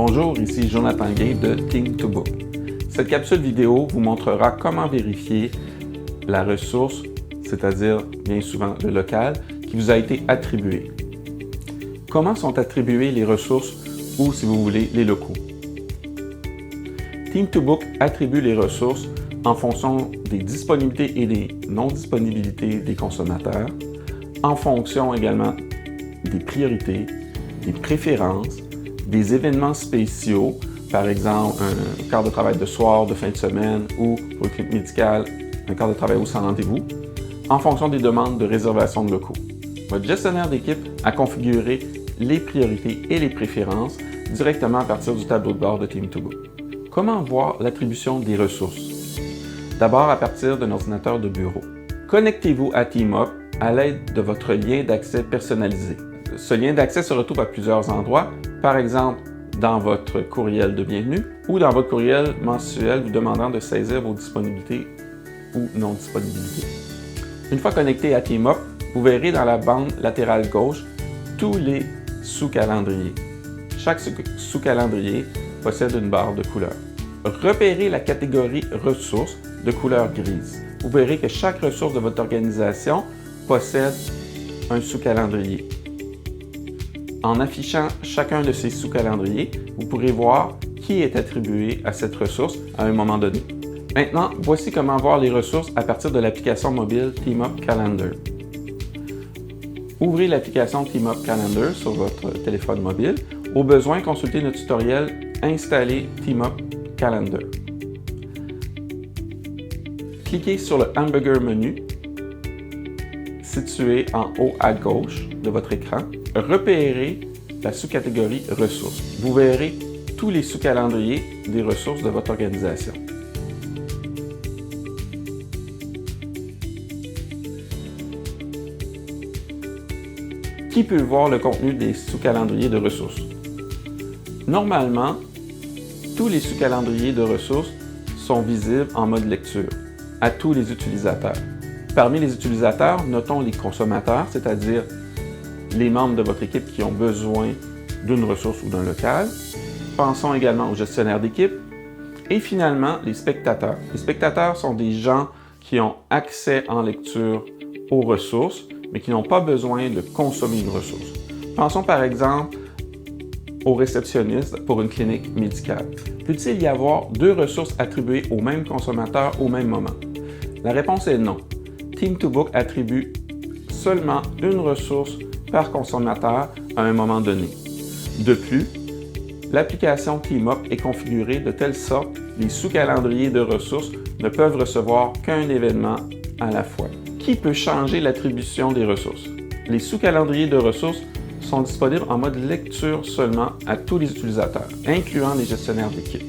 Bonjour, ici Jonathan Gay de Team2Book. Cette capsule vidéo vous montrera comment vérifier la ressource, c'est-à-dire bien souvent le local, qui vous a été attribué. Comment sont attribuées les ressources ou, si vous voulez, les locaux? Team2Book attribue les ressources en fonction des disponibilités et des non-disponibilités des consommateurs, en fonction également des priorités, des préférences, des événements spéciaux, par exemple un quart de travail de soir, de fin de semaine ou pour l'équipe médicale, un quart de travail ou sans rendez-vous, en fonction des demandes de réservation de locaux. Votre gestionnaire d'équipe a configuré les priorités et les préférences directement à partir du tableau de bord de Team2Book. Comment voir l'attribution des ressources? D'abord à partir d'un ordinateur de bureau. Connectez-vous à TeamUp à l'aide de votre lien d'accès personnalisé. Ce lien d'accès se retrouve à plusieurs endroits, par exemple dans votre courriel de bienvenue ou dans votre courriel mensuel vous demandant de saisir vos disponibilités ou non-disponibilités. Une fois connecté à TeamUp, vous verrez dans la bande latérale gauche tous les sous-calendriers. Chaque sous-calendrier possède une barre de couleur. Repérez la catégorie ressources de couleur grise. Vous verrez que chaque ressource de votre organisation possède un sous-calendrier. En affichant chacun de ces sous-calendriers, vous pourrez voir qui est attribué à cette ressource à un moment donné. Maintenant, voici comment voir les ressources à partir de l'application mobile TeamUp Calendar. Ouvrez l'application TeamUp Calendar sur votre téléphone mobile. Au besoin, consultez notre tutoriel « Installer TeamUp Calendar ». Cliquez sur le hamburger menu situé en haut à gauche de votre écran. Repérez la sous-catégorie « Ressources ». Vous verrez tous les sous-calendriers des ressources de votre organisation. Qui peut voir le contenu des sous-calendriers de ressources? Normalement, tous les sous-calendriers de ressources sont visibles en mode lecture à tous les utilisateurs. Parmi les utilisateurs, notons les consommateurs, c'est-à-dire les membres de votre équipe qui ont besoin d'une ressource ou d'un local. Pensons également aux gestionnaires d'équipe. Et finalement, les spectateurs. Les spectateurs sont des gens qui ont accès en lecture aux ressources, mais qui n'ont pas besoin de consommer une ressource. Pensons par exemple au réceptionniste pour une clinique médicale. Peut-il y avoir deux ressources attribuées au même consommateur au même moment? La réponse est non. Team2Book attribue seulement une ressource par consommateur à un moment donné. De plus, l'application TeamUp est configurée de telle sorte que les sous-calendriers de ressources ne peuvent recevoir qu'un événement à la fois. Qui peut changer l'attribution des ressources? Les sous-calendriers de ressources sont disponibles en mode lecture seulement à tous les utilisateurs, incluant les gestionnaires d'équipe.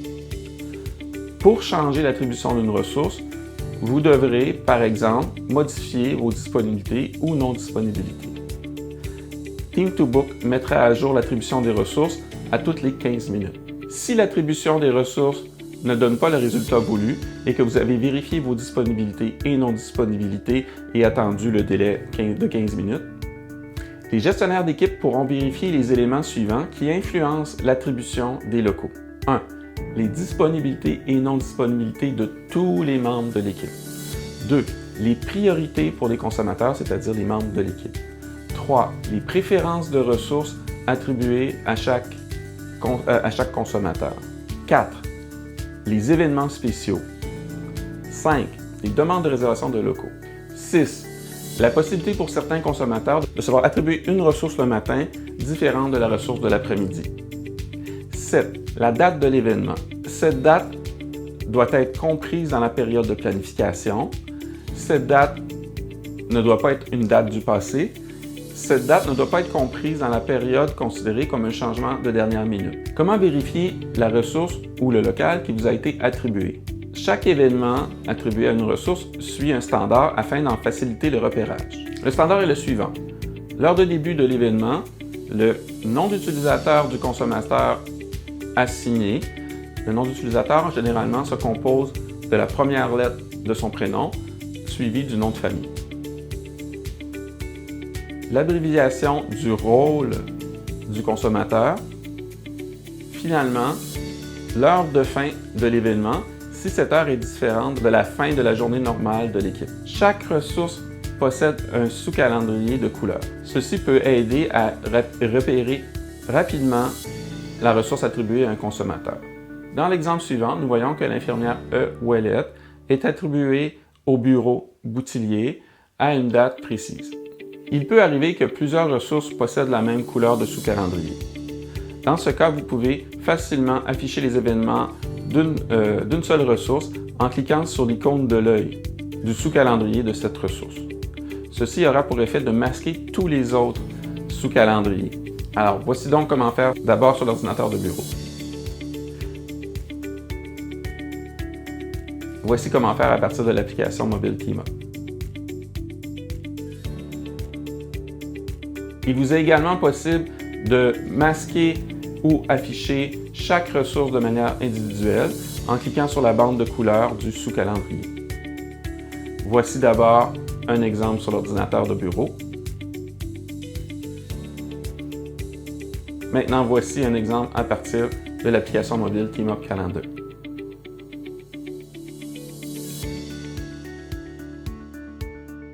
Pour changer l'attribution d'une ressource, vous devrez, par exemple, modifier vos disponibilités ou non-disponibilités. Team2Book mettra à jour l'attribution des ressources à toutes les 15 minutes. Si l'attribution des ressources ne donne pas le résultat voulu et que vous avez vérifié vos disponibilités et non-disponibilités et attendu le délai de 15 minutes, les gestionnaires d'équipe pourront vérifier les éléments suivants qui influencent l'attribution des locaux. 1. Les disponibilités et non-disponibilités de tous les membres de l'équipe. 2. Les priorités pour les consommateurs, c'est-à-dire les membres de l'équipe. 3. Les préférences de ressources attribuées à chaque consommateur. 4. Les événements spéciaux. 5. Les demandes de réservation de locaux. 6. La possibilité pour certains consommateurs de se voir attribuer une ressource le matin différente de la ressource de l'après-midi. 7. La date de l'événement. Cette date doit être comprise dans la période de planification. Cette date ne doit pas être une date du passé. Cette date ne doit pas être comprise dans la période considérée comme un changement de dernière minute. Comment vérifier la ressource ou le local qui vous a été attribué? Chaque événement attribué à une ressource suit un standard afin d'en faciliter le repérage. Le standard est le suivant. Lors du début de l'événement, le nom d'utilisateur du consommateur assigné. Le nom d'utilisateur, généralement, se compose de la première lettre de son prénom, suivie du nom de famille. L'abréviation du rôle du consommateur, Finalement, l'heure de fin de l'événement, si cette heure est différente de la fin de la journée normale de l'équipe. Chaque ressource possède un sous-calendrier de couleurs. Ceci peut aider à repérer rapidement la ressource attribuée à un consommateur. Dans l'exemple suivant, nous voyons que l'infirmière E. Ouellette est attribuée au bureau Boutillier à une date précise. Il peut arriver que plusieurs ressources possèdent la même couleur de sous-calendrier. Dans ce cas, vous pouvez facilement afficher les événements d'une seule ressource en cliquant sur l'icône de l'œil du sous-calendrier de cette ressource. Ceci aura pour effet de masquer tous les autres sous-calendriers. Alors, voici donc comment faire d'abord sur l'ordinateur de bureau. Voici comment faire à partir de l'application mobile Teamup. Il vous est également possible de masquer ou afficher chaque ressource de manière individuelle en cliquant sur la bande de couleurs du sous-calendrier. Voici d'abord un exemple sur l'ordinateur de bureau. Maintenant, voici un exemple à partir de l'application mobile Teamup Calendar.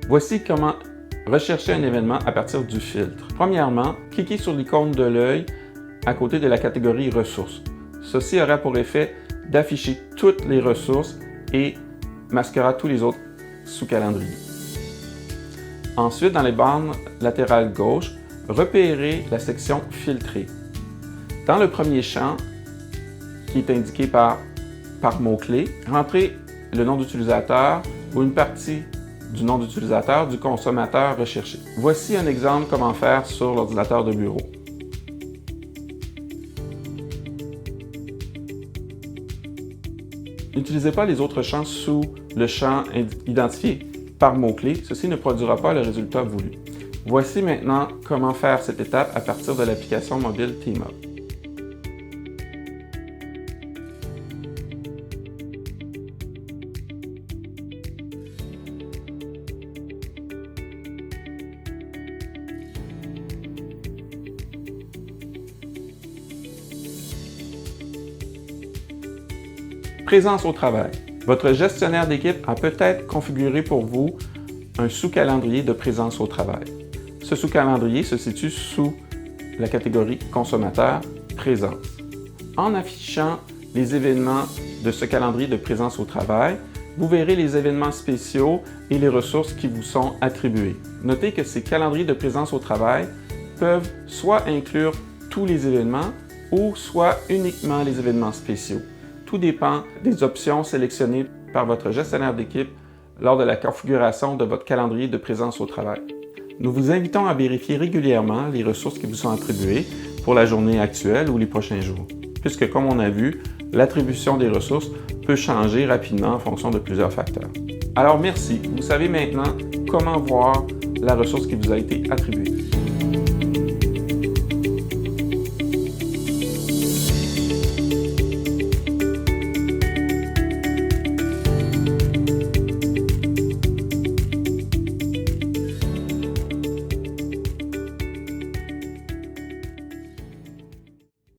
Voici comment rechercher un événement à partir du filtre. Premièrement, cliquez sur l'icône de l'œil à côté de la catégorie ressources. Ceci aura pour effet d'afficher toutes les ressources et masquera tous les autres sous-calendriers. Ensuite, dans les bandes latérales gauche, repérez la section Filtrer. Dans le premier champ, qui est indiqué par mot-clé, rentrez le nom d'utilisateur ou une partie du nom d'utilisateur du consommateur recherché. Voici un exemple comment faire sur l'ordinateur de bureau. N'utilisez pas les autres champs sous le champ identifié par mot-clé, ceci ne produira pas le résultat voulu. Voici maintenant comment faire cette étape à partir de l'application mobile Teamup. Présence au travail. Votre gestionnaire d'équipe a peut-être configuré pour vous un sous-calendrier de présence au travail. Ce sous-calendrier se situe sous la catégorie consommateur présence. En affichant les événements de ce calendrier de présence au travail, vous verrez les événements spéciaux et les ressources qui vous sont attribuées. Notez que ces calendriers de présence au travail peuvent soit inclure tous les événements ou soit uniquement les événements spéciaux. Tout dépend des options sélectionnées par votre gestionnaire d'équipe lors de la configuration de votre calendrier de présence au travail. Nous vous invitons à vérifier régulièrement les ressources qui vous sont attribuées pour la journée actuelle ou les prochains jours, puisque comme on a vu, l'attribution des ressources peut changer rapidement en fonction de plusieurs facteurs. Alors merci, vous savez maintenant comment voir la ressource qui vous a été attribuée.